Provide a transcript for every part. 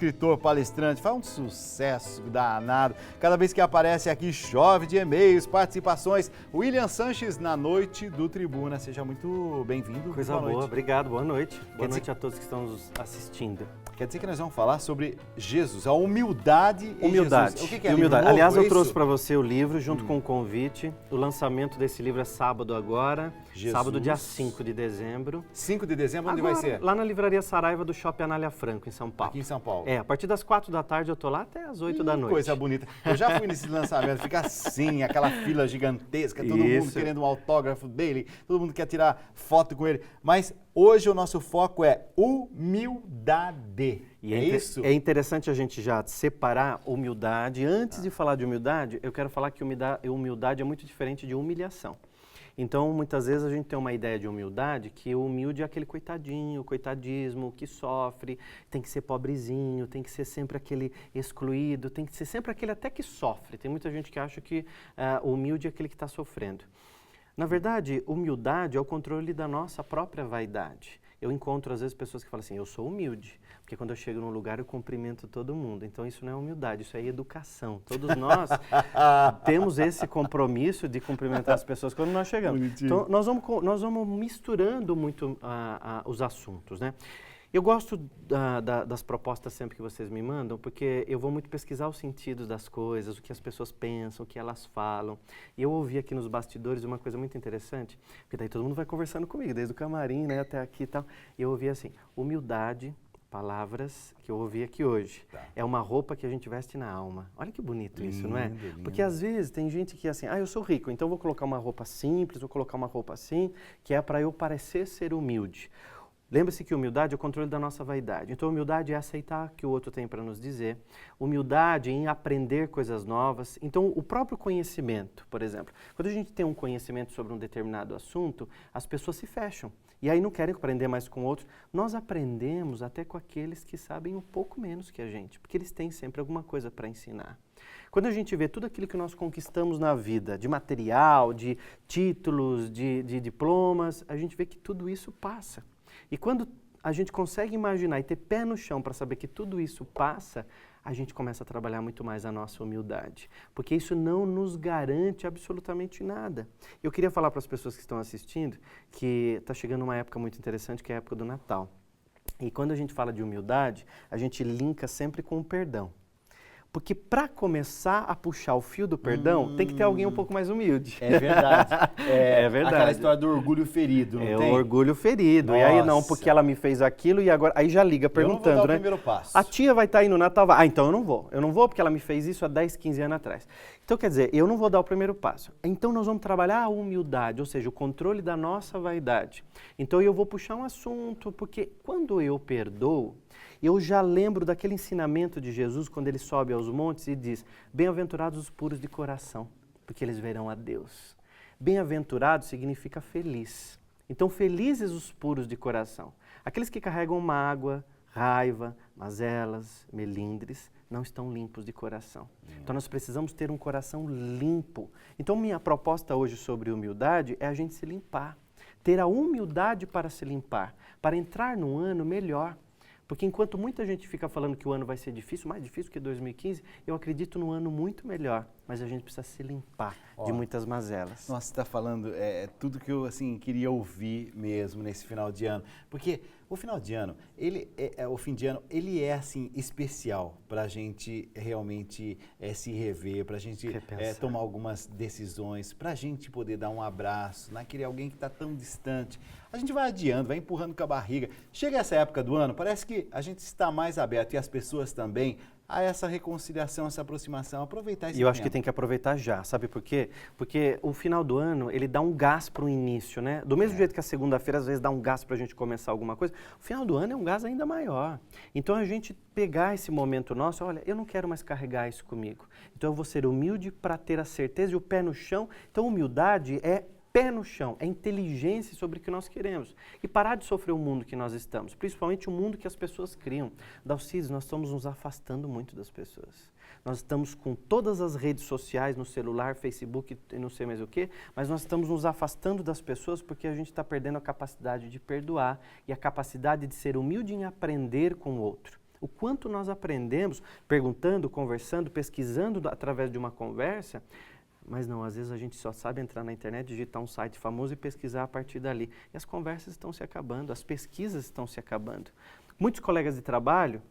escritor, palestrante, faz um sucesso danado. Cada vez que aparece aqui, chove de e-mails, participações. William Sanches na Noite do Tribuna. Seja muito bem-vindo. Coisa boa, obrigado, boa noite. Boa noite a todos que estão nos assistindo. Quer dizer que nós vamos falar sobre Jesus, a humildade em humildade. Jesus. O que é humildade. Livro novo, Aliás, eu isso? trouxe para você o livro junto com o convite. O lançamento desse livro é sábado agora, sábado dia 5 de dezembro. 5 de dezembro, onde agora, vai ser? Lá na Livraria Saraiva do Shopping Anália Franco, em São Paulo. Aqui em São Paulo. É, a partir das 4 da tarde eu tô lá até as 8 da noite. Coisa bonita. Eu já fui nesse lançamento, fica assim, aquela fila gigantesca, todo mundo querendo um autógrafo dele, todo mundo quer tirar foto com ele. Mas hoje o nosso foco é humildade. E é isso? É interessante a gente já separar humildade. Antes de falar de humildade, eu quero falar que humildade é muito diferente de humilhação. Então, muitas vezes a gente tem uma ideia de humildade que o humilde é aquele coitadinho, o coitadismo, que sofre, tem que ser pobrezinho, tem que ser sempre aquele excluído, tem que ser sempre aquele até que sofre. Tem muita gente que acha que o humilde é aquele que está sofrendo. Na verdade, humildade é o controle da nossa própria vaidade. Eu encontro, às vezes, pessoas que falam assim, eu sou humilde, porque quando eu chego num lugar eu cumprimento todo mundo. Então, isso não é humildade, isso é educação. Todos nós temos esse compromisso de cumprimentar as pessoas quando nós chegamos. Bonitinho. Então, nós vamos misturando muito os assuntos, né? Eu gosto das propostas sempre que vocês me mandam, porque eu vou muito pesquisar os sentidos das coisas, o que as pessoas pensam, o que elas falam. E eu ouvi aqui nos bastidores uma coisa muito interessante, porque daí todo mundo vai conversando comigo, desde o camarim, né, até aqui e tal. E eu ouvi assim, humildade, palavras que eu ouvi aqui hoje. Tá. É uma roupa que a gente veste na alma. Olha que bonito isso, não é? Lindo. Porque às vezes tem gente que assim, eu sou rico, então vou colocar uma roupa simples, vou colocar uma roupa assim, que é para eu parecer ser humilde. Lembre-se que humildade é o controle da nossa vaidade. Então, humildade é aceitar o que o outro tem para nos dizer. Humildade é em aprender coisas novas. Então, o próprio conhecimento, por exemplo. Quando a gente tem um conhecimento sobre um determinado assunto, as pessoas se fecham. E aí não querem aprender mais com outros. Nós aprendemos até com aqueles que sabem um pouco menos que a gente, porque eles têm sempre alguma coisa para ensinar. Quando a gente vê tudo aquilo que nós conquistamos na vida, de material, de títulos, de diplomas, a gente vê que tudo isso passa. E quando a gente consegue imaginar e ter pé no chão para saber que tudo isso passa, a gente começa a trabalhar muito mais a nossa humildade. Porque isso não nos garante absolutamente nada. Eu queria falar para as pessoas que estão assistindo que está chegando uma época muito interessante, que é a época do Natal. E quando a gente fala de humildade, a gente linka sempre com o perdão. Porque para começar a puxar o fio do perdão, tem que ter alguém um pouco mais humilde. É verdade. É verdade. Aquela história do orgulho ferido, não tem? É o orgulho ferido. Nossa. E aí não, porque ela me fez aquilo e agora... Aí já liga perguntando, eu não vou dar né? o primeiro passo. A tia vai estar aí no Natal, vai. Então eu não vou. Eu não vou porque ela me fez isso há 10, 15 anos atrás. Então quer dizer, eu não vou dar o primeiro passo. Então nós vamos trabalhar a humildade, ou seja, o controle da nossa vaidade. Então eu vou puxar um assunto, porque quando eu perdoo, eu já lembro daquele ensinamento de Jesus quando ele sobe aos montes e diz, bem-aventurados os puros de coração, porque eles verão a Deus. Bem-aventurado significa feliz. Então, felizes os puros de coração. Aqueles que carregam mágoa, raiva, mazelas, melindres, não estão limpos de coração. Então, nós precisamos ter um coração limpo. Então, minha proposta hoje sobre humildade é a gente se limpar. Ter a humildade para se limpar, para entrar num ano melhor. Porque enquanto muita gente fica falando que o ano vai ser difícil, mais difícil que 2015, eu acredito num ano muito melhor. Mas a gente precisa se limpar de muitas mazelas. Nossa, você está falando tudo que eu queria ouvir mesmo nesse final de ano. Porque o final de ano, o fim de ano, ele é assim especial para a gente realmente se rever, para a gente tomar algumas decisões, para a gente poder dar um abraço naquele alguém que está tão distante. A gente vai adiando, vai empurrando com a barriga. Chega essa época do ano, parece que a gente está mais aberto e as pessoas também a essa reconciliação, essa aproximação, aproveitar esse tempo. E eu acho que tem que aproveitar já, sabe por quê? Porque o final do ano, ele dá um gás para o início, né? Do mesmo jeito que a segunda-feira, às vezes, dá um gás para a gente começar alguma coisa, o final do ano é um gás ainda maior. Então, a gente pegar esse momento nosso, olha, eu não quero mais carregar isso comigo. Então, eu vou ser humilde para ter a certeza e o pé no chão. Então, humildade é pé no chão, é inteligência sobre o que nós queremos. E parar de sofrer o mundo que nós estamos, principalmente o mundo que as pessoas criam. Dalcides, nós estamos nos afastando muito das pessoas. Nós estamos com todas as redes sociais no celular, Facebook e não sei mais o quê, mas nós estamos nos afastando das pessoas porque a gente está perdendo a capacidade de perdoar e a capacidade de ser humilde em aprender com o outro. O quanto nós aprendemos perguntando, conversando, pesquisando através de uma conversa, mas não, às vezes a gente só sabe entrar na internet, digitar um site famoso e pesquisar a partir dali. E as conversas estão se acabando, as pesquisas estão se acabando. Muitos colegas de trabalho,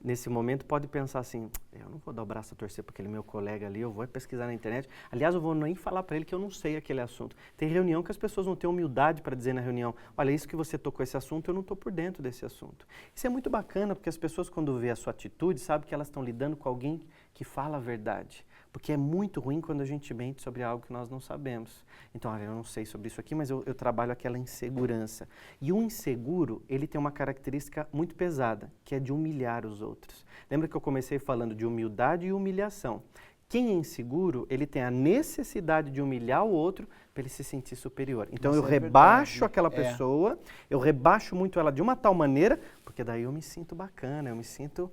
nesse momento, podem pensar assim, eu não vou dar o braço a torcer para aquele meu colega ali, eu vou pesquisar na internet. Aliás, eu vou nem falar para ele que eu não sei aquele assunto. Tem reunião que as pessoas não têm humildade para dizer na reunião, olha, isso que você tocou esse assunto, eu não estou por dentro desse assunto. Isso é muito bacana, porque as pessoas, quando vê a sua atitude, sabem que elas estão lidando com alguém que fala a verdade. Porque é muito ruim quando a gente mente sobre algo que nós não sabemos. Então, olha, eu não sei sobre isso aqui, mas eu trabalho aquela insegurança. E o inseguro, ele tem uma característica muito pesada, que é de humilhar os outros. Lembra que eu comecei falando de humildade e humilhação? Quem é inseguro, ele tem a necessidade de humilhar o outro para ele se sentir superior. Então eu rebaixo aquela pessoa, eu rebaixo muito ela de uma tal maneira, porque daí eu me sinto bacana, eu me sinto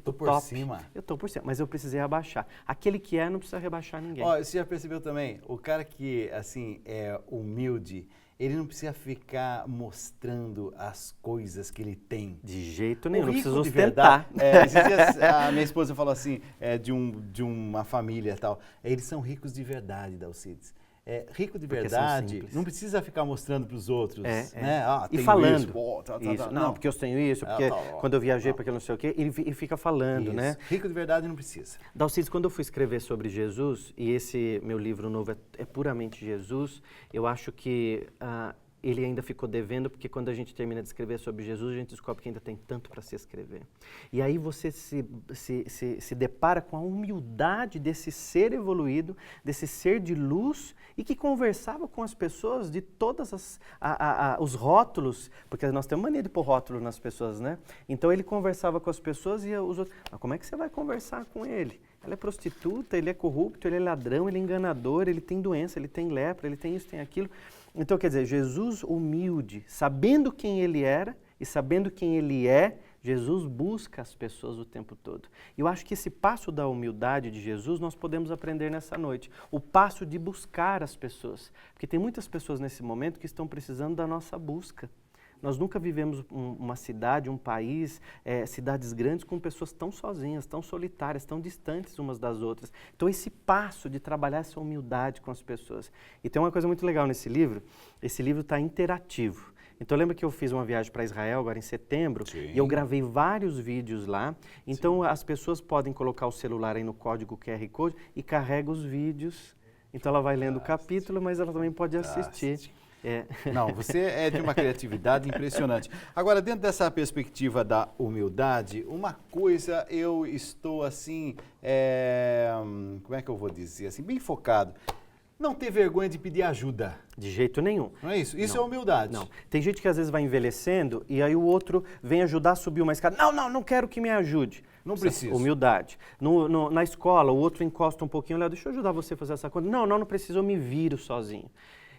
top. Por cima. Eu estou por cima, mas eu precisei abaixar. Aquele que não precisa rebaixar ninguém. Ó, você já percebeu também, o cara que assim é humilde, ele não precisa ficar mostrando as coisas que ele tem. De jeito nenhum, não precisa de ostentar. Esses dias a minha esposa falou assim, de uma família e tal, eles são ricos de verdade, Dalcides. Rico de verdade não precisa ficar mostrando para os outros, né? E falando. Isso. Não, porque eu tenho isso, porque quando eu viajei para aquilo não sei o quê, ele fica falando, isso. né? Rico de verdade não precisa. Dalcides, quando eu fui escrever sobre Jesus, e esse meu livro novo é puramente Jesus, eu acho que ele ainda ficou devendo, porque quando a gente termina de escrever sobre Jesus, a gente descobre que ainda tem tanto para se escrever. E aí você se depara com a humildade desse ser evoluído, desse ser de luz, e que conversava com as pessoas de todos os rótulos, porque nós temos mania de pôr rótulo nas pessoas, né? Então ele conversava com as pessoas e os outros, mas como é que você vai conversar com ele? Ela é prostituta, ele é corrupto, ele é ladrão, ele é enganador, ele tem doença, ele tem lepra, ele tem isso, tem aquilo. Então, quer dizer, Jesus humilde, sabendo quem ele era e sabendo quem ele é, Jesus busca as pessoas o tempo todo. E eu acho que esse passo da humildade de Jesus nós podemos aprender nessa noite. O passo de buscar as pessoas. Porque tem muitas pessoas nesse momento que estão precisando da nossa busca. Nós nunca vivemos uma cidade, um país, cidades grandes com pessoas tão sozinhas, tão solitárias, tão distantes umas das outras. Então esse passo de trabalhar essa humildade com as pessoas. E tem uma coisa muito legal nesse livro, esse livro está interativo. Então lembra que eu fiz uma viagem para Israel agora em setembro. Sim. E eu gravei vários vídeos lá. Então as pessoas podem colocar o celular aí no código QR Code e carrega os vídeos. Então ela vai lendo o capítulo, mas ela também pode assistir. Não, você é de uma criatividade impressionante. Agora, dentro dessa perspectiva da humildade, uma coisa eu estou assim, como é que eu vou dizer, assim, bem focado. Não ter vergonha de pedir ajuda. De jeito nenhum. Não é isso? Isso é humildade. Não. Tem gente que às vezes vai envelhecendo e aí o outro vem ajudar a subir uma escada. Não quero que me ajude. Não precisa. Humildade. Na escola, o outro encosta um pouquinho, olha, deixa eu ajudar você a fazer essa conta. Não precisa, eu me viro sozinho.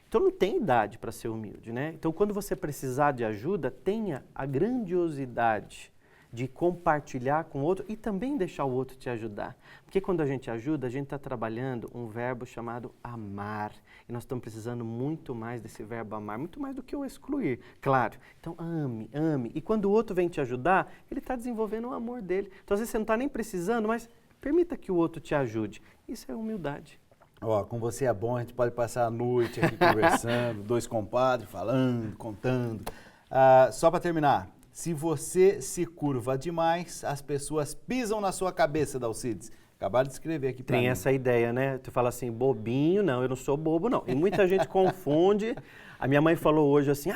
Então não tem idade para ser humilde, né? Então quando você precisar de ajuda, tenha a grandiosidade de compartilhar com o outro e também deixar o outro te ajudar. Porque quando a gente ajuda, a gente está trabalhando um verbo chamado amar. E nós estamos precisando muito mais desse verbo amar, muito mais do que o excluir, claro. Então ame. E quando o outro vem te ajudar, ele está desenvolvendo o amor dele. Então às vezes você não está nem precisando, mas permita que o outro te ajude. Isso é humildade. Com você é bom, a gente pode passar a noite aqui conversando, dois compadres falando, contando. Só para terminar, se você se curva demais, as pessoas pisam na sua cabeça, Dalcides. Acabaram de escrever aqui para mim. Tem essa ideia, né? Tu fala assim, bobinho, não, eu não sou bobo, não. E muita gente confunde. A minha mãe falou hoje assim,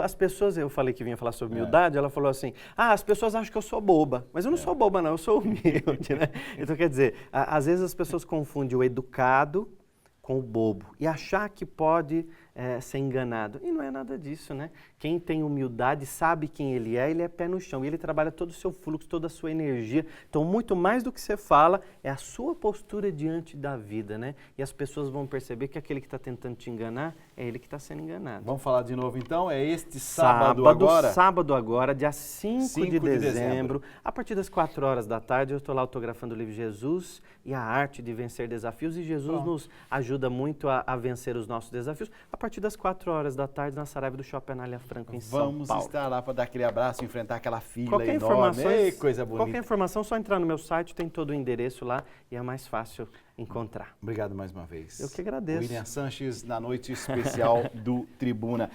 as pessoas, eu falei que vinha falar sobre humildade, ela falou assim, as pessoas acham que eu sou boba. Mas eu não sou boba, não, eu sou humilde, né? Então, quer dizer, às vezes as pessoas confundem o educado com o bobo e achar que pode ser enganado. E não é nada disso, né? Quem tem humildade sabe quem ele é pé no chão. E ele trabalha todo o seu fluxo, toda a sua energia. Então, muito mais do que você fala, é a sua postura diante da vida, né? E as pessoas vão perceber que aquele que está tentando te enganar, é ele que está sendo enganado. Vamos falar de novo, então? É este sábado agora? Sábado agora, dia 5 de dezembro. A partir das 4 horas da tarde, eu estou lá autografando o livro Jesus e a Arte de Vencer Desafios. E Jesus nos ajuda muito a vencer os nossos desafios. A partir das 4 horas da tarde na Saraiva do Shopping Anália Franco, em São Paulo. Vamos estar lá para dar aquele abraço, enfrentar aquela fila Qualquer enorme. informação, Ei, coisa bonita. qualquer informação, só entrar no meu site, tem todo o endereço lá e é mais fácil encontrar. Obrigado mais uma vez. Eu que agradeço. William Sanches, na noite especial do Tribuna.